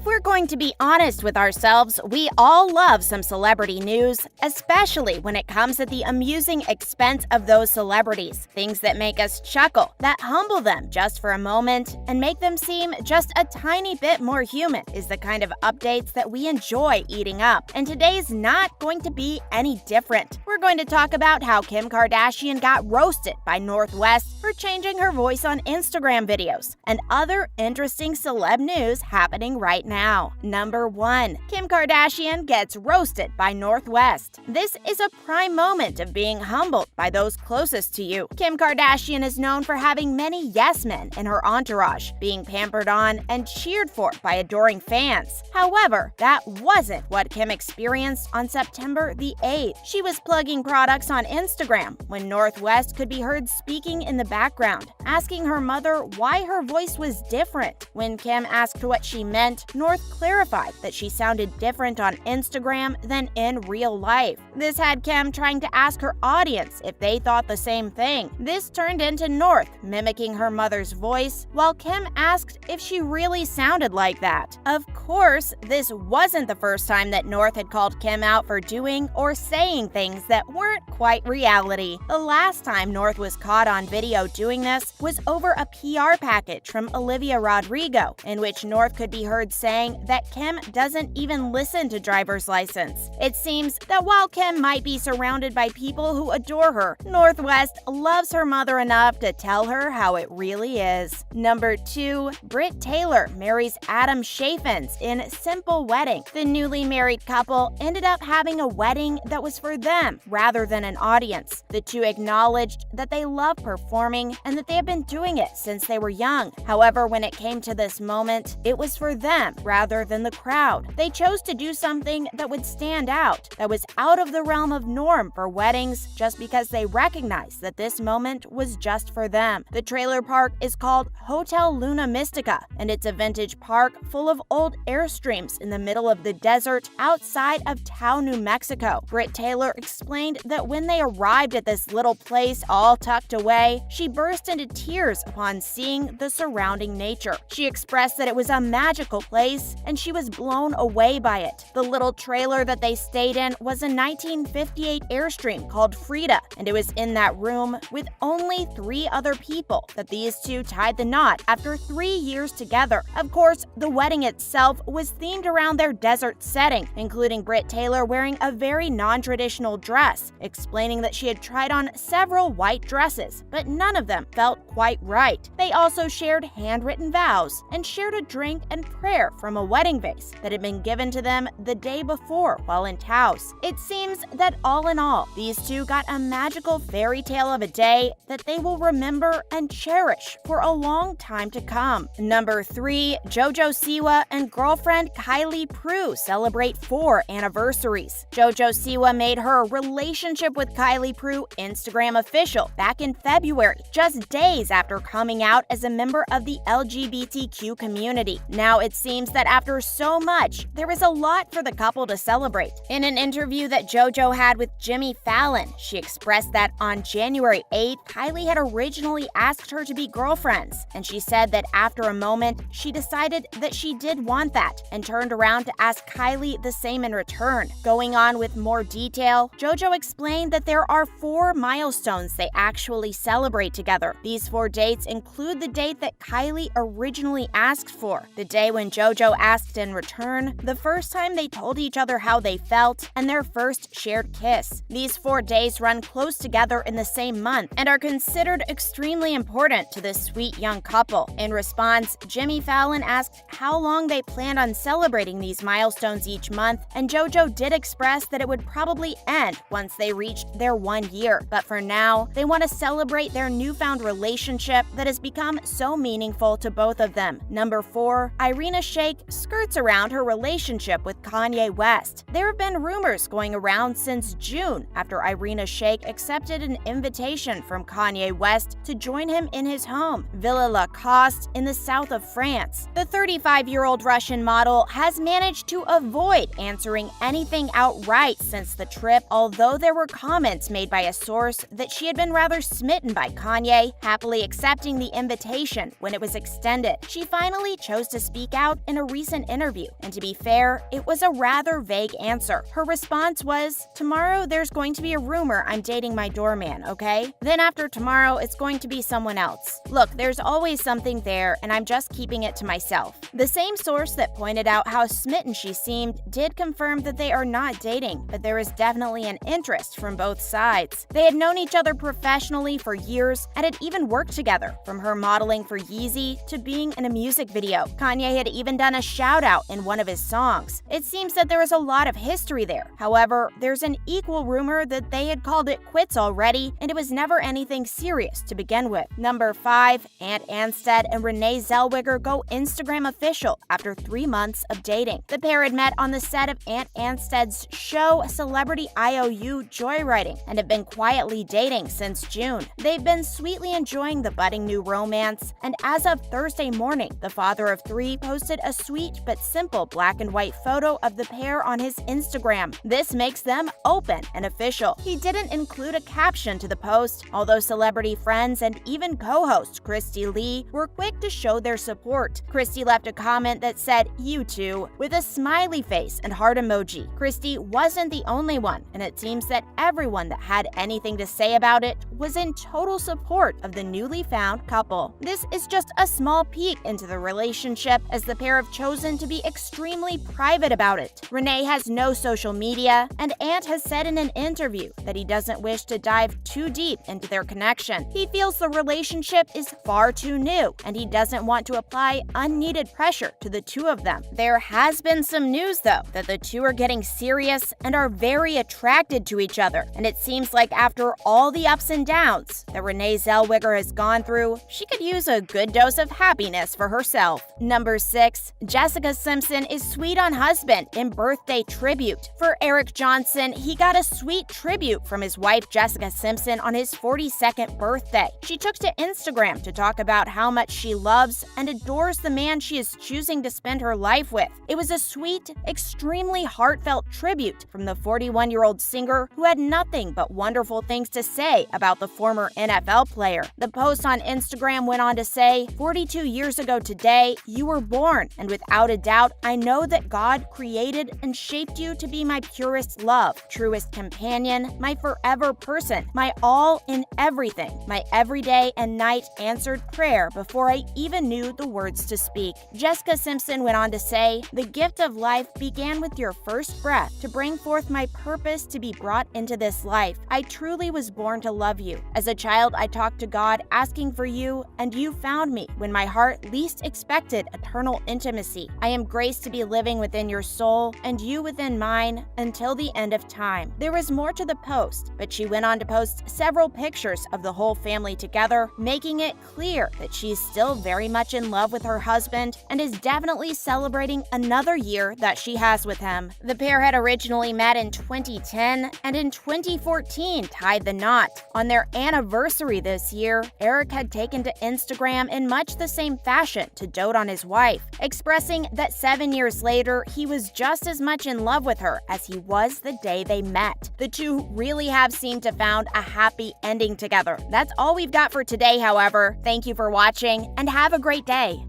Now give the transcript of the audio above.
If we're going to be honest with ourselves, we all love some celebrity news, especially when it comes at the amusing expense of those celebrities. Things that make us chuckle, that humble them just for a moment, and make them seem just a tiny bit more human is the kind of updates that we enjoy eating up. And today's not going to be any different. We're going to talk about how Kim Kardashian got roasted by North West for changing her voice on Instagram videos, and other interesting celeb news happening right now. Number 1. Kim Kardashian gets roasted by North West. This is a prime moment of being humbled by those closest to you. Kim Kardashian is known for having many yes men in her entourage, being pampered on and cheered for by adoring fans. However, that wasn't what Kim experienced on September the 8th. She was plugging products on Instagram when North West could be heard speaking in the background, asking her mother why her voice was different. When Kim asked what she meant, North clarified that she sounded different on Instagram than in real life. This had Kim trying to ask her audience if they thought the same thing. This turned into North mimicking her mother's voice, while Kim asked if she really sounded like that. Of course, this wasn't the first time that North had called Kim out for doing or saying things that weren't quite reality. The last time North was caught on video doing this was over a PR package from Olivia Rodrigo, in which North could be heard saying that Kim doesn't even listen to driver's license. It seems that while Kim might be surrounded by people who adore her, North West loves her mother enough to tell her how it really is. Number 2. Brit marries Adam Schefens in simple wedding. The newly married couple ended up having a wedding that was for them rather than an audience. The two acknowledged that they love performing and that they have been doing it since they were young. However, when it came to this moment, it was for them rather than the crowd. They chose to do something that would stand out, that was out of the realm of norm for weddings, just because they recognized that this moment was just for them. The trailer park is called Hotel Luna Mystica, and it's a vintage park full of old Airstreams in the middle of the desert outside of Taos, New Mexico. Brit Taylor explained that when they arrived at this little place all tucked away, she burst into tears upon seeing the surrounding nature. She expressed that it was a magical place and she was blown away by it. The little trailer that they stayed in was a 1958 Airstream called Frida, and it was in that room with only 3 other people that these two tied the knot after 3 years together. Of course, the wedding itself was themed around their desert setting, including Brit Taylor wearing a very non-traditional dress, explaining that she had tried on several white dresses, but none of them felt quite right. They also shared handwritten vows and shared a drink and prayer from a wedding vase that had been given to them the day before while in Taos. It seems that all in all, these two got a magical fairy tale of a day that they will remember and cherish for a long time to come. Number 3. JoJo Siwa and girlfriend Kylie celebrate 4 anniversaries. JoJo Siwa made her relationship with Kylie Instagram official back in February, just days after coming out as a member of the LGBTQ community. Now it seems that after so much, there is a lot for the couple to celebrate. In an interview that JoJo had with Jimmy Fallon, she expressed that on January 8th, Kylie had originally asked her to be girlfriends, and she said that after a moment, she decided that she did want that and turned around to ask Kylie the same in return. Going on with more detail, JoJo explained that there are 4 milestones they actually celebrate together. These 4 dates include the date that Kylie originally asked for, the day when JoJo asked in return, the first time they told each other how they felt, and their first shared kiss. These 4 days run close together in the same month and are considered extremely important to this sweet young couple. In response, Jimmy Fallon asked how long they planned on celebrating these milestones each month, and JoJo did express that it would probably end once they reached their 1 year. But for now, they want to celebrate their newfound relationship that has become so meaningful to both of them. Number 4. Irina Shayk skirts around her relationship with Kanye West. There have been rumors going around since June after Irina Shayk accepted an invitation from Kanye West to join him in his home, Villa Lacoste, in the south of France. The 35-year-old Russian fashion model has managed to avoid answering anything outright since the trip, although there were comments made by a source that she had been rather smitten by Kanye, happily accepting the invitation when it was extended. She finally chose to speak out in a recent interview, and to be fair, it was a rather vague answer. Her response was, "Tomorrow there's going to be a rumor I'm dating my doorman, okay? Then after tomorrow, it's going to be someone else. Look, there's always something there, and I'm just keeping it to myself." The same source that pointed out how smitten she seemed did confirm that they are not dating, but there is definitely an interest from both sides. They had known each other professionally for years and had even worked together, from her modeling for Yeezy to being in a music video. Kanye had even done a shout-out in one of his songs. It seems that there is a lot of history there. However, there's an equal rumor that they had called it quits already, and it was never anything serious to begin with. Number 5, Ant Anstead and Renee Zellweger go Instagram official after 3 months of dating. The pair had met on the set of Ant Anstead's show Celebrity IOU Joyriding and have been quietly dating since June. They've been sweetly enjoying the budding new romance, and as of Thursday morning, the father of 3 posted a sweet but simple black and white photo of the pair on his Instagram. This makes them open and official. He didn't include a caption to the post, although celebrity friends and even co-host Christy Lee were quick to show their support. Christy left a comment that said, "You too," with a smiley face and heart emoji. Christy wasn't the only one, and it seems that everyone that had anything to say about it was in total support of the newly found couple. This is just a small peek into the relationship, as the pair have chosen to be extremely private about it. Renee has no social media, and Ant has said in an interview that he doesn't wish to dive too deep into their connection. He feels the relationship is far too new, and he doesn't want to apply unneeded pressure to the two of them. There has been some news, though, that the two are getting serious and are very attracted to each other, and it seems like after all the ups and downs that Renee Zellweger has gone through, she could use a good dose of happiness for herself. Number 6, Jessica Simpson is sweet on husband in birthday tribute. For Eric Johnson, he got a sweet tribute from his wife Jessica Simpson on his 42nd birthday. She took to Instagram to talk about how much she loves and adores the man she is choosing to spend her life with. It was a sweet, extremely heartfelt tribute from the 41-year-old singer who had nothing but wonderful things to say about the former NFL player. The post on Instagram went on to say, "42 years ago today, you were born, and without a doubt, I know that God created and shaped you to be my purest love, truest companion, my forever person, my all in everything, my everyday and night answered prayer before I even knew the words to speak." Jessica Simpson went on to say, "The gift of life began with your first breath to bring forth my purpose to be brought into this life. I truly was born to love you. As a child, I talked to God asking for you, and you found me when my heart least expected eternal intimacy. I am graced to be living within your soul and you within mine until the end of time." There was more to the post, but she went on to post several pictures of the whole family together, making it clear that she's still very much in love with her husband and is definitely celebrating another year that she has with him. The pair had originally met in 2010 and in 2014 tied the knot. On their anniversary this year, Eric had taken to Instagram in much the same fashion to dote on his wife, expressing that 7 years later, he was just as much in love with her as he was the day they met. The two really have seemed to found a happy ending together. That's all we've got for today, however. Thank you for watching, and have a great day.